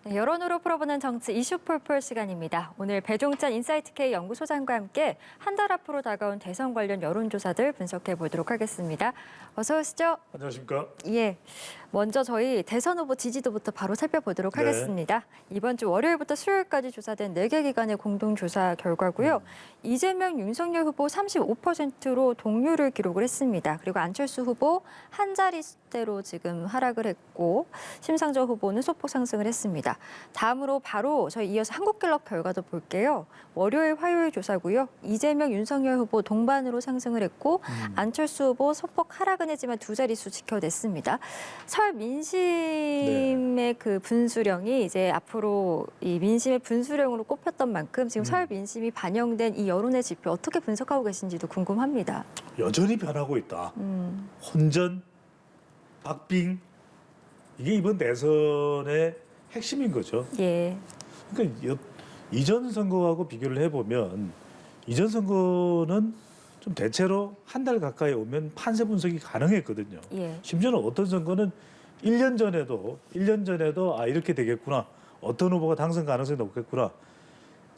네, 여론으로 풀어보는 정치 이슈 폴폴 시간입니다. 오늘 배종찬 인사이트K 연구소장과 함께 한 달 앞으로 다가온 대선 관련 여론조사들 분석해 보도록 하겠습니다. 어서 오시죠. 안녕하십니까? 예, 먼저 저희 대선 후보 지지도부터 바로 살펴보도록 네. 하겠습니다. 이번 주 월요일부터 수요일까지 조사된 4개 기관의 공동조사 결과고요. 이재명, 윤석열 후보 35%로 동률을 기록을 했습니다. 그리고 안철수 후보 한 자릿대로 지금 하락을 했고 심상정 후보는 소폭 상승을 했습니다. 다음으로 바로 저희 이어서 한국갤럽 결과도 볼게요. 월요일, 화요일 조사고요. 이재명, 윤석열 후보 동반으로 상승을 했고 안철수 후보 소폭 하락은 했지만 두 자릿수 지켜냈습니다. 설 민심의 그 분수령이 이제 앞으로 이 민심의 분수령으로 꼽혔던 만큼 지금 설 민심이 반영된 이 여론의 지표 어떻게 분석하고 계신지도 궁금합니다. 여전히 변하고 있다. 혼전, 박빙, 이게 이번 대선의 핵심인 거죠. 예. 그러니까 이전 선거하고 비교를 해보면 이전 선거는 좀 대체로 한 달 가까이 오면 판세 분석이 가능했거든요. 예. 심지어는 어떤 선거는 1년 전에도 아 이렇게 되겠구나. 어떤 후보가 당선 가능성이 높겠구나.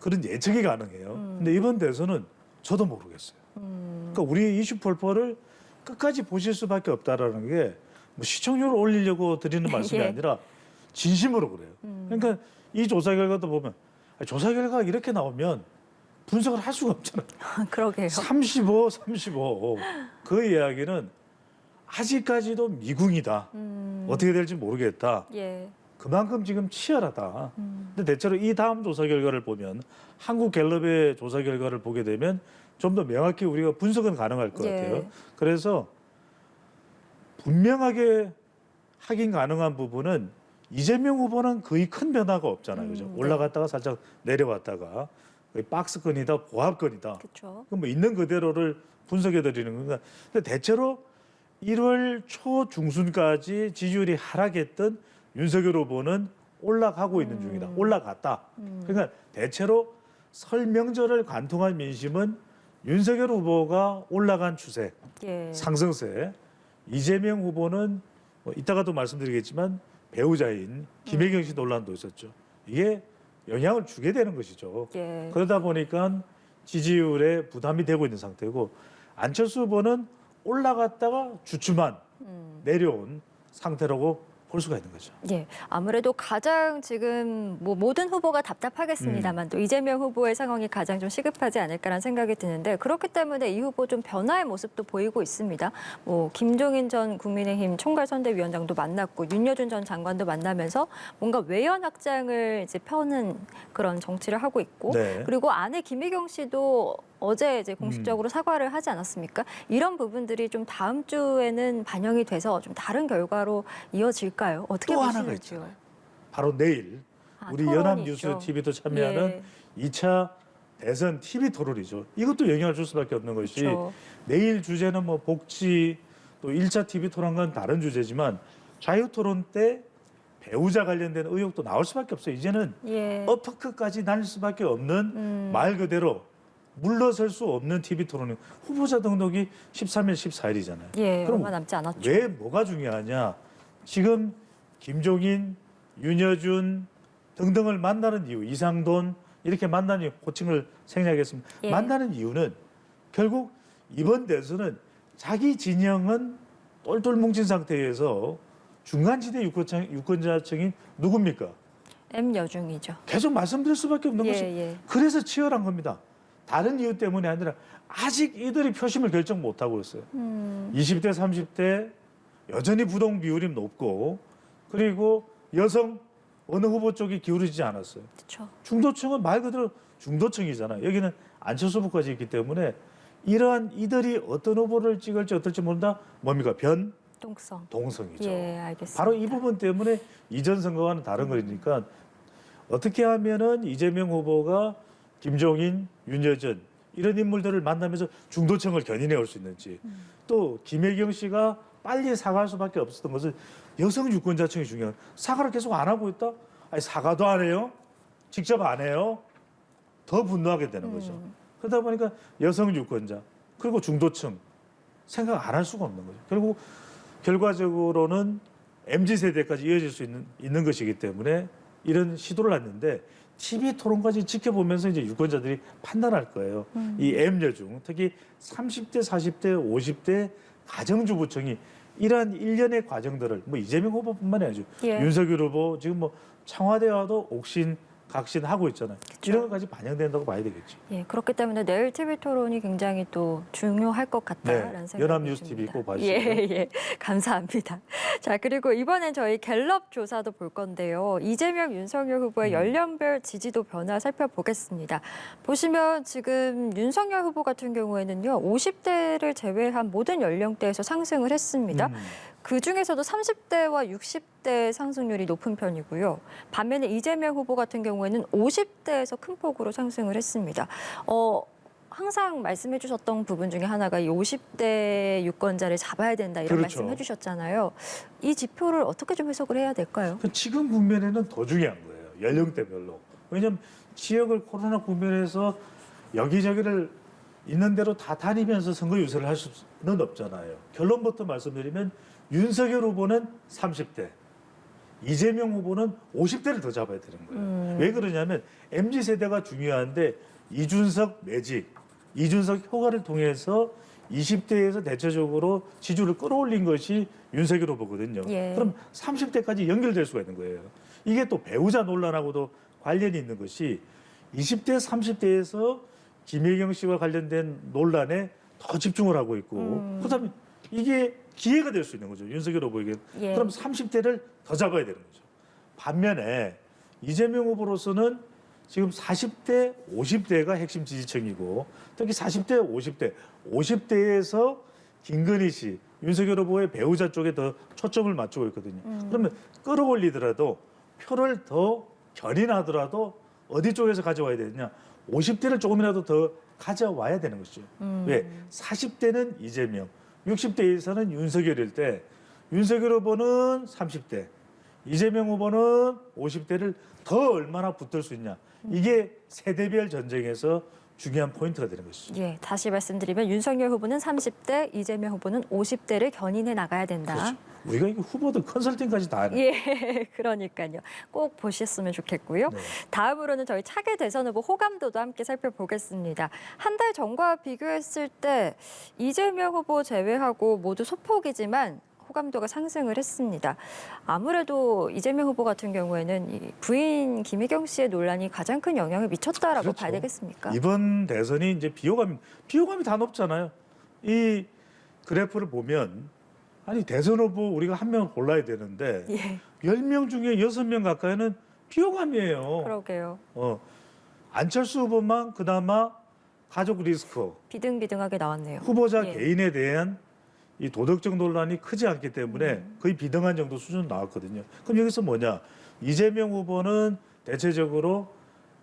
그런 예측이 가능해요. 근데 이번 대선은 저도 모르겠어요. 그러니까 우리 이슈 폴폴을 끝까지 보실 수밖에 없다라는 게 뭐 시청률을 올리려고 드리는 말씀이 예. 아니라 진심으로 그래요. 그러니까 이 조사 결과도 보면 조사 결과가 이렇게 나오면 분석을 할 수가 없잖아요. 그러게요. 35. 그 이야기는 아직까지도 미궁이다. 어떻게 될지 모르겠다. 예. 그만큼 지금 치열하다. 근데 대체로 이 다음 조사 결과를 보면 한국갤럽의 조사 결과를 보게 되면 좀 더 명확히 우리가 분석은 가능할 것 예. 같아요. 그래서 분명하게 확인 가능한 부분은 이재명 후보는 거의 큰 변화가 없잖아요. 그죠? 네. 올라갔다가 살짝 내려왔다가 거의 박스권이다, 보합권이다. 그렇죠. 그럼 뭐 있는 그대로를 분석해 드리는 건가. 근데 대체로 1월 초 중순까지 지지율이 하락했던 윤석열 후보는 올라가고 있는 중이다. 올라갔다. 그러니까 대체로 설 명절을 관통한 민심은 윤석열 후보가 올라간 추세, 예. 상승세. 이재명 후보는 뭐 이따가도 말씀드리겠지만 배우자인 김혜경 씨 논란도 있었죠. 이게 영향을 주게 되는 것이죠. 예. 그러다 보니까 지지율에 부담이 되고 있는 상태고 안철수 후보는 올라갔다가 주춤한 내려온 상태라고 볼 수가 있는 거죠. 예, 아무래도 가장 지금 뭐 모든 후보가 답답하겠습니다만 또 이재명 후보의 상황이 가장 좀 시급하지 않을까라는 생각이 드는데 그렇기 때문에 이 후보 좀 변화의 모습도 보이고 있습니다. 뭐 김종인 전 국민의힘 총괄선대위원장도 만났고 윤여준 전 장관도 만나면서 뭔가 외연 확장을 이제 펴는 그런 정치를 하고 있고 네. 그리고 아내 김혜경 씨도 어제 이제 공식적으로 사과를 하지 않았습니까? 이런 부분들이 좀 다음 주에는 반영이 돼서 좀 다른 결과로 이어질까요? 어떻게 또 하나가 보시는지요? 있잖아요. 바로 내일 우리 토론이죠. 연합뉴스 TV도 참여하는 예. 2차 대선 TV 토론이죠. 이것도 영향을 줄 수밖에 없는 것이 그렇죠. 내일 주제는 뭐 복지 또 1차 TV 토론과는 다른 주제지만 자유 토론 때 배우자 관련된 의혹도 나올 수밖에 없어요. 이제는 예. 어퍼컷까지 날릴 수밖에 없는 말 그대로 물러설 수 없는 TV 토론이 후보자 등록이 13일, 14일이잖아요. 예, 그럼 얼마 남지 않았죠. 왜 뭐가 중요하냐? 지금 김종인, 윤여준 등등을 만나는 이유, 이상돈 이렇게 만나는 이유, 호칭을 생략했습니다. 예. 만나는 이유는 결국 이번 대선은 자기 진영은 똘똘 뭉친 상태에서 중간지대 유권자층인 누굽니까? M여중이죠. 계속 말씀드릴 수밖에 없는 예, 것이 예. 그래서 치열한 겁니다. 다른 이유 때문이 아니라 아직 이들이 표심을 결정 못하고 있어요. 20대, 30대 여전히 부동 비율이 높고 그리고 여성 어느 후보 쪽이 기울어지지 않았어요. 그렇죠. 중도층은 말 그대로 중도층이잖아요. 여기는 안철수 후보까지 있기 때문에 이러한 이들이 어떤 후보를 찍을지 어떨지 모른다. 뭡니까? 동성. 동성이죠. 예, 알겠습니다. 바로 이 부분 때문에 이전 선거와는 다른 거니까 어떻게 하면은 이재명 후보가 김종인, 윤여준 이런 인물들을 만나면서 중도층을 견인해 올 수 있는지 또 김혜경 씨가 빨리 사과할 수밖에 없었던 것은 여성 유권자층이 중요한 사과를 계속 안 하고 있다? 아니 사과도 안 해요? 직접 안 해요? 더 분노하게 되는 거죠. 그러다 보니까 여성 유권자 그리고 중도층 생각 안 할 수가 없는 거죠. 결국 결과적으로는 MZ세대까지 이어질 수 있는 것이기 때문에 이런 시도를 했는데 TV 토론까지 지켜보면서 이제 유권자들이 판단할 거예요. 이 M여중 특히 30대, 40대, 50대 가정주부층이 이러한 일련의 과정들을 뭐 이재명 후보뿐만이 아니죠. 예. 윤석열 후보 지금 뭐 청와대와도 옥신 각신하고 있잖아요. 이런 것까지 반영된다고 봐야 되겠죠. 예, 그렇기 때문에 내일 TV 토론이 굉장히 또 중요할 것 같다라는 네, 생각이 연합뉴스 듭니다. TV 꼭 봐주시고요. 예, 예, 감사합니다. 자, 그리고 이번엔 저희 갤럽 조사도 볼 건데요. 이재명, 윤석열 후보의 연령별 지지도 변화 살펴보겠습니다. 보시면 지금 윤석열 후보 같은 경우에는요, 50대를 제외한 모든 연령대에서 상승을 했습니다. 그 중에서도 30대와 60대 상승률이 높은 편이고요. 반면에 이재명 후보 같은 경우에는 50대에서 큰 폭으로 상승을 했습니다. 항상 말씀해 주셨던 부분 중에 하나가 이 50대 유권자를 잡아야 된다 이런 그렇죠. 말씀해 주셨잖아요. 이 지표를 어떻게 좀 해석을 해야 될까요? 그 지금 국면에는 더 중요한 거예요. 연령대별로. 왜냐하면 지역을 코로나 국면에서 여기저기를 있는 대로 다 다니면서 선거 유세를 할 수는 없잖아요. 결론부터 말씀드리면 윤석열 후보는 30대, 이재명 후보는 50대를 더 잡아야 되는 거예요. 왜 그러냐면 MZ세대가 중요한데 이준석 매직, 이준석 효과를 통해서 20대에서 대체적으로 지지율을 끌어올린 것이 윤석열 후보거든요. 예. 그럼 30대까지 연결될 수가 있는 거예요. 이게 또 배우자 논란하고도 관련이 있는 것이 20대, 30대에서 김혜경 씨와 관련된 논란에 더 집중을 하고 있고 그다음에 이게 기회가 될 수 있는 거죠. 윤석열 후보에게. 예. 그럼 30대를 더 잡아야 되는 거죠. 반면에 이재명 후보로서는 지금 40대, 50대가 핵심 지지층이고 특히 40대, 50대에서 김건희 씨, 윤석열 후보의 배우자 쪽에 더 초점을 맞추고 있거든요. 그러면 끌어올리더라도 표를 더 견인하더라도 어디 쪽에서 가져와야 되느냐? 50대를 조금이라도 더 가져와야 되는 것이죠. 왜? 40대는 이재명, 60대에서는 윤석열일 때 윤석열 후보는 30대, 이재명 후보는 50대를 더 얼마나 붙을 수 있냐. 이게 세대별 전쟁에서 중요한 포인트가 되는 것이죠. 예, 다시 말씀드리면 윤석열 후보는 30대, 이재명 후보는 50대를 견인해 나가야 된다. 그렇죠. 우리가 이게 후보들 컨설팅까지 다 하는. 예, 그러니까요. 꼭 보셨으면 좋겠고요. 네. 다음으로는 저희 차기 대선 후보 호감도도 함께 살펴보겠습니다. 한 달 전과 비교했을 때 이재명 후보 제외하고 모두 소폭이지만 호감도가 상승을 했습니다. 아무래도 이재명 후보 같은 경우에는 이 부인 김혜경 씨의 논란이 가장 큰 영향을 미쳤다라고 그렇죠. 봐야 되겠습니까? 이번 대선이 이제 비호감이 다 높잖아요. 이 그래프를 보면 아니 대선 후보 우리가 한 명을 골라야 되는데 예, 10명 중에 6명 가까이는 비호감이에요. 그러게요. 안철수 후보만 그나마 가족 리스크, 비등비등하게 나왔네요. 후보자 예. 개인에 대한 이 도덕적 논란이 크지 않기 때문에 거의 비등한 정도 수준 나왔거든요. 그럼 여기서 뭐냐? 이재명 후보는 대체적으로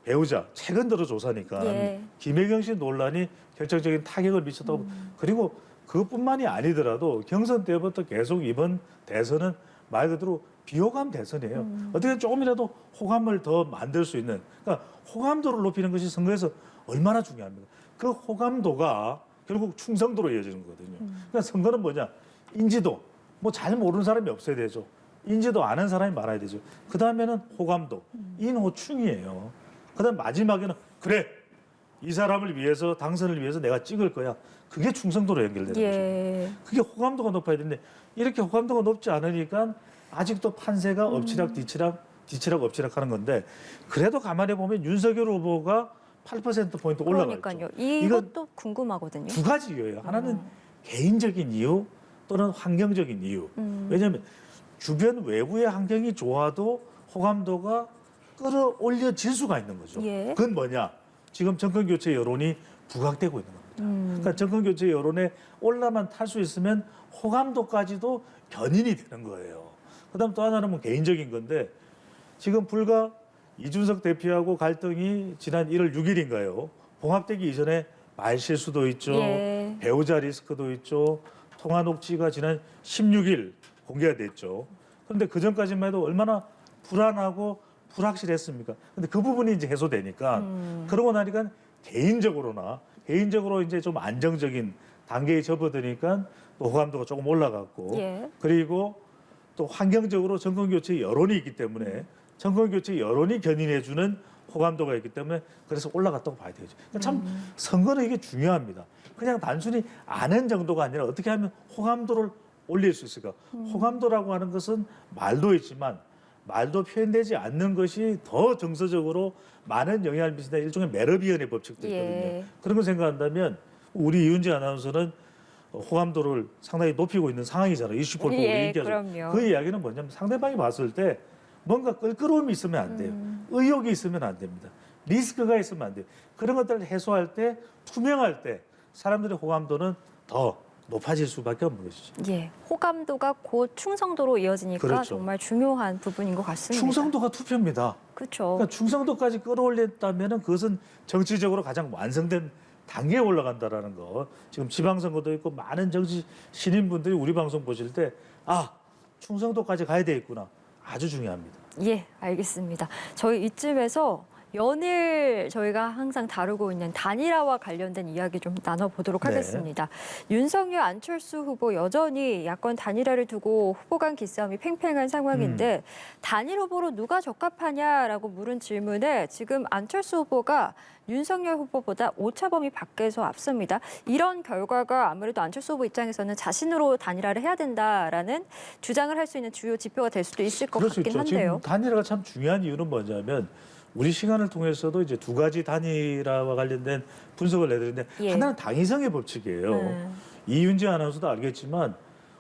배우자, 최근 들어 조사니까 예. 김혜경 씨 논란이 결정적인 타격을 미쳤다고. 그리고 그것뿐만이 아니더라도 경선 때부터 계속 이번 대선은 말 그대로 비호감 대선이에요. 어떻게 조금이라도 호감을 더 만들 수 있는, 그러니까 호감도를 높이는 것이 선거에서 얼마나 중요합니까? 그 호감도가 결국 충성도로 이어지는 거거든요. 그러니까 선거는 뭐냐? 인지도, 뭐 잘 모르는 사람이 없어야 되죠. 인지도 아는 사람이 많아야 되죠. 그 다음에는 호감도, 인호충이에요. 그 다음 마지막에는 그래, 이 사람을 위해서, 당선을 위해서 내가 찍을 거야. 그게 충성도로 연결되는 예. 거죠. 그게 호감도가 높아야 되는데 이렇게 호감도가 높지 않으니까 아직도 판세가 엎치락 뒤치락 엎치락 하는 건데 그래도 가만히 보면 윤석열 후보가 8%포인트 올라가 있죠. 그러니까요. 이것도 궁금하거든요. 두 가지 이유예요. 하나는 개인적인 이유 또는 환경적인 이유. 왜냐하면 주변 외부의 환경이 좋아도 호감도가 끌어올려질 수가 있는 거죠. 예. 그건 뭐냐? 지금 정권교체 여론이 부각되고 있는 겁니다. 그러니까 정권교체 여론에 올라만 탈 수 있으면 호감도까지도 견인이 되는 거예요. 그다음 또 하나는 뭐 개인적인 건데 지금 불과 이준석 대표하고 갈등이 지난 1월 6일인가요? 봉합되기 이전에 말실수도 있죠. 예. 배우자 리스크도 있죠. 통화 녹취가 지난 16일 공개가 됐죠. 그런데 그 전까지만 해도 얼마나 불안하고 불확실했습니까? 근데 그 부분이 이제 해소되니까 그러고 나니까 개인적으로 이제 좀 안정적인 단계에 접어드니까 또 호감도가 조금 올라갔고 예. 그리고 또 환경적으로 정권 교체 여론이 있기 때문에 정권 교체 여론이 견인해주는 호감도가 있기 때문에 그래서 올라갔다고 봐야 되죠. 그러니까 참 선거는 이게 중요합니다. 그냥 단순히 아는 정도가 아니라 어떻게 하면 호감도를 올릴 수 있을까? 호감도라고 하는 것은 말도 있지만 말도 표현되지 않는 것이 더 정서적으로 많은 영향을 미친다. 일종의 매럽위원회 법칙도 있거든요. 예. 그런 걸 생각한다면 우리 이윤지 아나운서는 호감도를 상당히 높이고 있는 상황이잖아요. 이슈 폴 보고 예, 얘기하죠. 그럼요. 그 이야기는 뭐냐면 상대방이 봤을 때 뭔가 껄끄러움이 있으면 안 돼요. 의욕이 있으면 안 됩니다. 리스크가 있으면 안 돼요. 그런 것들을 해소할 때, 투명할 때 사람들의 호감도는 더 높아질 수밖에 없는 것이죠. 예, 호감도가 곧 충성도로 이어지니까 그렇죠. 정말 중요한 부분인 것 같습니다. 충성도가 투표입니다. 그렇죠. 그러니까 충성도까지 끌어올렸다면 그것은 정치적으로 가장 완성된 단계에 올라간다라는 거. 지금 지방선거도 있고 많은 정치 신인분들이 우리 방송 보실 때 충성도까지 가야 되겠구나. 아주 중요합니다. 예, 알겠습니다. 저희 이쯤에서 연일 저희가 항상 다루고 있는 단일화와 관련된 이야기 좀 나눠보도록 네. 하겠습니다. 윤석열, 안철수 후보 여전히 야권 단일화를 두고 후보 간 기싸움이 팽팽한 상황인데 단일 후보로 누가 적합하냐라고 물은 질문에 지금 안철수 후보가 윤석열 후보보다 오차범위 밖에서 앞섭니다. 이런 결과가 아무래도 안철수 후보 입장에서는 자신으로 단일화를 해야 된다라는 주장을 할 수 있는 주요 지표가 될 수도 있을 것 그럴 수 같긴 있죠. 한데요. 지금 단일화가 참 중요한 이유는 뭐냐면 우리 시간을 통해서도 이제 두 가지 단일화와 관련된 분석을 내드리는데 예. 하나는 당위성의 법칙이에요. 이윤지 아나운서도 알겠지만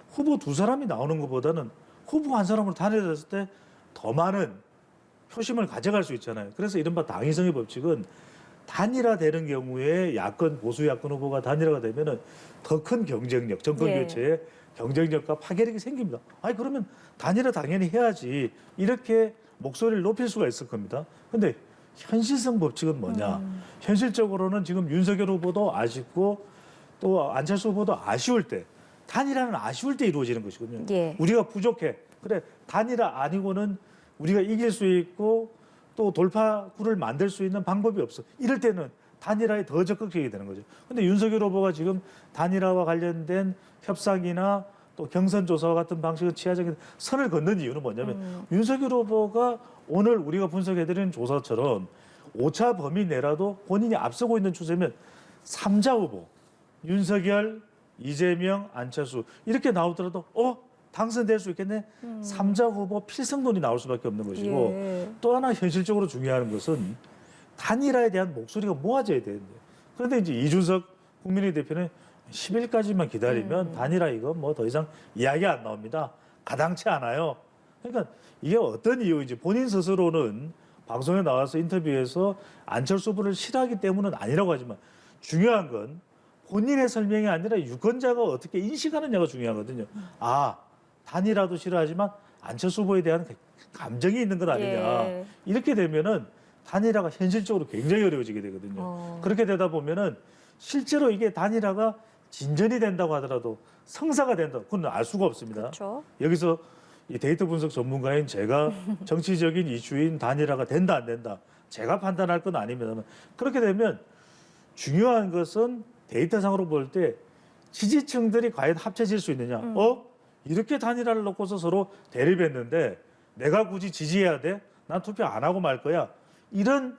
후보 두 사람이 나오는 것보다는 후보 한 사람으로 단일화했을 때 더 많은 표심을 가져갈 수 있잖아요. 그래서 이른바 당위성의 법칙은 단일화되는 경우에 야권 보수 야권 후보가 단일화가 되면은 더 큰 경쟁력, 정권 예. 교체에 경쟁력과 파괴력이 생깁니다. 아니 그러면 단일화 당연히 해야지 이렇게 목소리를 높일 수가 있을 겁니다. 근데 현실성 법칙은 뭐냐? 현실적으로는 지금 윤석열 후보도 아쉽고 또 안철수 후보도 아쉬울 때 단일화는 아쉬울 때 이루어지는 것이거든요. 예. 우리가 부족해. 그래 단일화 아니고는 우리가 이길 수 있고 또 돌파구를 만들 수 있는 방법이 없어. 이럴 때는 단일화에 더 적극적이 되는 거죠. 근데 윤석열 후보가 지금 단일화와 관련된 협상이나 또 경선 조사와 같은 방식을 취하자는 선을 긋는 이유는 뭐냐면 윤석열 후보가 오늘 우리가 분석해드리는 조사처럼 오차 범위 내라도 본인이 앞서고 있는 추세면 삼자 후보 윤석열, 이재명, 안철수 이렇게 나오더라도 당선될 수 있겠네. 삼자 후보 필승론이 나올 수밖에 없는 것이고 예. 또 하나 현실적으로 중요한 것은 단일화에 대한 목소리가 모아져야 되는데 그런데 이제 이준석 국민의 대표는 10일까지만 기다리면 단일화 이거 뭐 더 이상 이야기 안 나옵니다. 가당치 않아요. 그러니까 이게 어떤 이유인지 본인 스스로는 방송에 나와서 인터뷰에서 안철수 후보를 싫어하기 때문은 아니라고 하지만 중요한 건 본인의 설명이 아니라 유권자가 어떻게 인식하느냐가 중요하거든요. 단일화도 싫어하지만 안철수 후보에 대한 감정이 있는 것 아니냐. 예. 이렇게 되면은 단일화가 현실적으로 굉장히 어려워지게 되거든요. 그렇게 되다 보면은 실제로 이게 단일화가 진전이 된다고 하더라도 성사가 된다. 그건 알 수가 없습니다. 그렇죠. 여기서 이 데이터 분석 전문가인 제가 정치적인 이슈인 단일화가 된다 안 된다. 제가 판단할 건 아닙니다만 그렇게 되면 중요한 것은 데이터상으로 볼 때 지지층들이 과연 합쳐질 수 있느냐. 이렇게 단일화를 놓고서 서로 대립했는데 내가 굳이 지지해야 돼? 난 투표 안 하고 말 거야. 이런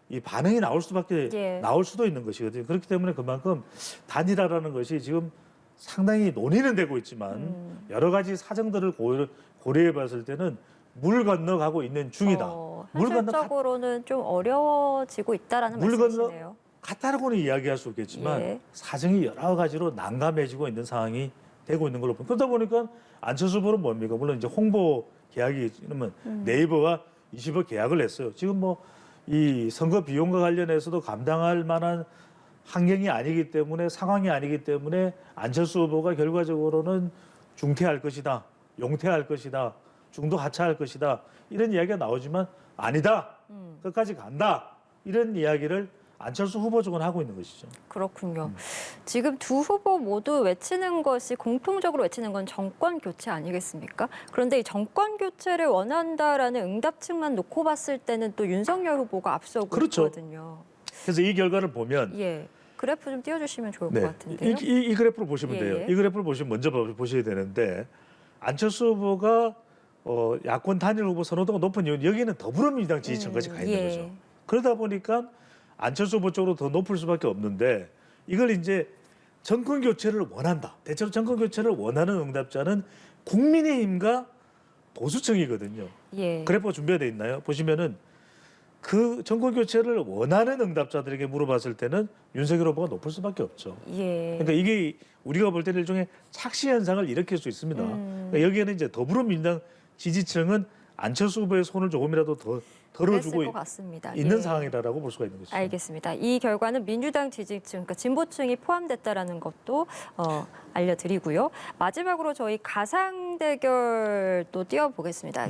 이 반응이 나올 수밖에 나올 수도 있는 것이거든요. 그렇기 때문에 그만큼 단일화라는 것이 지금 상당히 논의는 되고 있지만 여러 가지 사정들을 고려해 봤을 때는 물 건너가고 있는 중이다. 현실적으로는 좀 어려워지고 있다라는 물 말씀이시네요. 같다라고는 이야기할 수 있겠지만 예. 사정이 여러 가지로 난감해지고 있는 상황이 되고 있는 걸로 보입니다. 그러다 보니까 안철수 후보는 뭡니까? 물론 이제 홍보 계약이 이러면 네이버와 20억 계약을 했어요. 지금 뭐 이 선거 비용과 관련해서도 감당할 만한 환경이 아니기 때문에 상황이 아니기 때문에 안철수 후보가 결과적으로는 중퇴할 것이다, 용퇴할 것이다, 중도 하차할 것이다 이런 이야기가 나오지만 아니다, 끝까지 간다 이런 이야기를 안철수 후보 쪽은 하고 있는 것이죠. 그렇군요. 지금 두 후보 모두 외치는 것이 공통적으로 외치는 건 정권 교체 아니겠습니까? 그런데 이 정권 교체를 원한다라는 응답층만 놓고 봤을 때는 또 윤석열 후보가 앞서고 그렇죠. 있거든요. 그래서 이 결과를 보면 예, 그래프 좀 띄워주시면 좋을 것 같은데요. 이 그래프를 보시면 예, 돼요. 예. 이 그래프를 먼저 보셔야 되는데 안철수 후보가 야권 단일 후보 선호도가 높은 이유는 여기는 더불어민주당 지지층까지 가 있는 거죠. 그러다 보니까 안철수 후보 쪽으로 더 높을 수밖에 없는데 이걸 이제 정권 교체를 원한다. 대체로 정권 교체를 원하는 응답자는 국민의힘과 보수층이거든요. 예. 그래프가 준비되어 있나요? 보시면은 그 정권 교체를 원하는 응답자들에게 물어봤을 때는 윤석열 후보가 높을 수밖에 없죠. 예. 그러니까 이게 우리가 볼 때는 일종의 착시 현상을 일으킬 수 있습니다. 그러니까 여기에는 이제 더불어민주당 지지층은 안철수 후보의 손을 조금이라도 더 덜어주고 것 같습니다. 있는 예. 상황이라고 볼 수가 있는 것이죠. 알겠습니다. 이 결과는 민주당 지지층, 그러니까 진보층이 포함됐다라는 것도 알려드리고요. 마지막으로 저희 가상 대결도 띄워보겠습니다.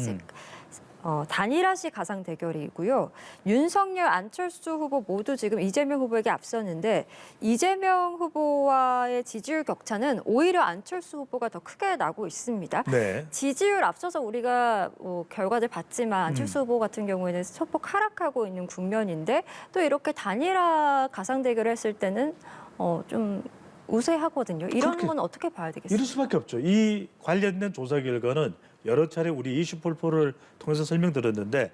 단일화시 가상 대결이고요. 윤석열, 안철수 후보 모두 지금 이재명 후보에게 앞서는데 이재명 후보와의 지지율 격차는 오히려 안철수 후보가 더 크게 나고 있습니다. 네. 지지율 앞서서 우리가 결과를 봤지만 안철수 후보 같은 경우에는 소폭 하락하고 있는 국면인데 또 이렇게 단일화 가상 대결을 했을 때는 좀 우세하거든요. 이런 건 어떻게 봐야 되겠습니까? 이럴 수밖에 없죠. 이 관련된 조사 결과는 여러 차례 우리 이슈폴포를 통해서 설명드렸는데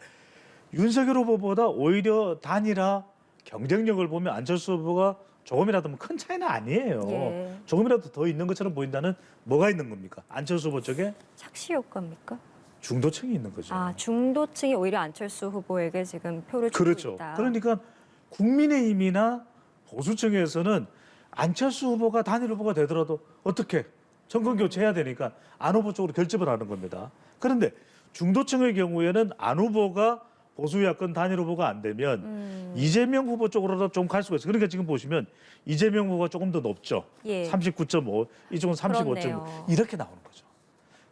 윤석열 후보보다 오히려 단일화 경쟁력을 보면 안철수 후보가 조금이라도 큰 차이는 아니에요. 예. 조금이라도 더 있는 것처럼 보인다는 뭐가 있는 겁니까? 안철수 후보 쪽에 착시 효과입니까? 중도층이 있는 거죠. 아, 중도층이 오히려 안철수 후보에게 지금 표를 주고 그렇죠. 있다. 그러니까 국민의힘이나 보수층에서는 안철수 후보가 단일 후보가 되더라도 어떻게 정권 교체해야 되니까 안 후보 쪽으로 결집을 하는 겁니다. 그런데 중도층의 경우에는 안 후보가 보수 야권 단일 후보가 안 되면 이재명 후보 쪽으로도 좀 갈 수가 있어요. 그러니까 지금 보시면 이재명 후보가 조금 더 높죠. 예. 39.5, 이쪽은 35.5 그렇네요. 이렇게 나오는 거죠.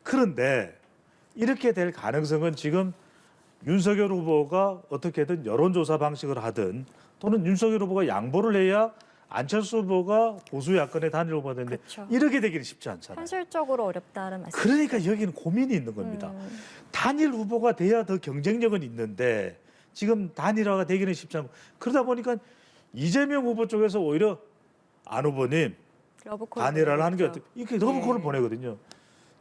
그런데 이렇게 될 가능성은 지금 윤석열 후보가 어떻게든 여론조사 방식을 하든 또는 윤석열 후보가 양보를 해야 안철수 후보가 보수 야권의 단일 후보가 되는데 그렇죠. 이렇게 되기는 쉽지 않잖아요. 현실적으로 어렵다는 말씀. 그러니까 여기는 고민이 있는 겁니다. 단일 후보가 돼야 더 경쟁력은 있는데 지금 단일화가 되기는 쉽지 않고 그러다 보니까 이재명 후보 쪽에서 오히려 안 후보님 러브콜 단일화를 하는 게 보내겠죠. 어떻게 이렇게 러브콜을 예. 보내거든요.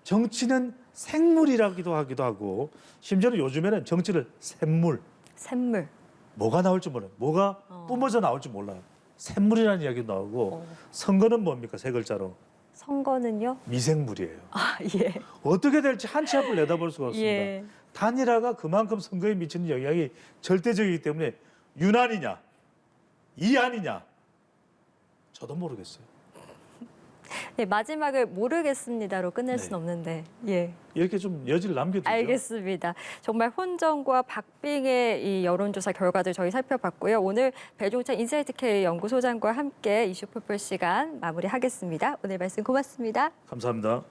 정치는 생물이라기도 하기도 하고 심지어는 요즘에는 정치를 샘물 샘물. 뭐가 나올지 몰라요. 뭐가 뿜어져 나올지 몰라요. 샘물이라는 이야기도 나오고 선거는 뭡니까? 세 글자로. 선거는요? 미생물이에요. 아, 예. 어떻게 될지 한 치 앞을 내다볼 수가 없습니다. 예. 단일화가 그만큼 선거에 미치는 영향이 절대적이기 때문에 윤안이냐 이안이냐 저도 모르겠어요. 네, 마지막을 모르겠습니다로 끝낼 네. 수는 없는데. 예. 이렇게 좀 여지를 남겨두죠. 알겠습니다. 정말 혼정과 박빙의 이 여론조사 결과들 저희 살펴봤고요. 오늘 배종찬 인사이트K 연구소장과 함께 이슈 풀풀 시간 마무리하겠습니다. 오늘 말씀 고맙습니다. 감사합니다.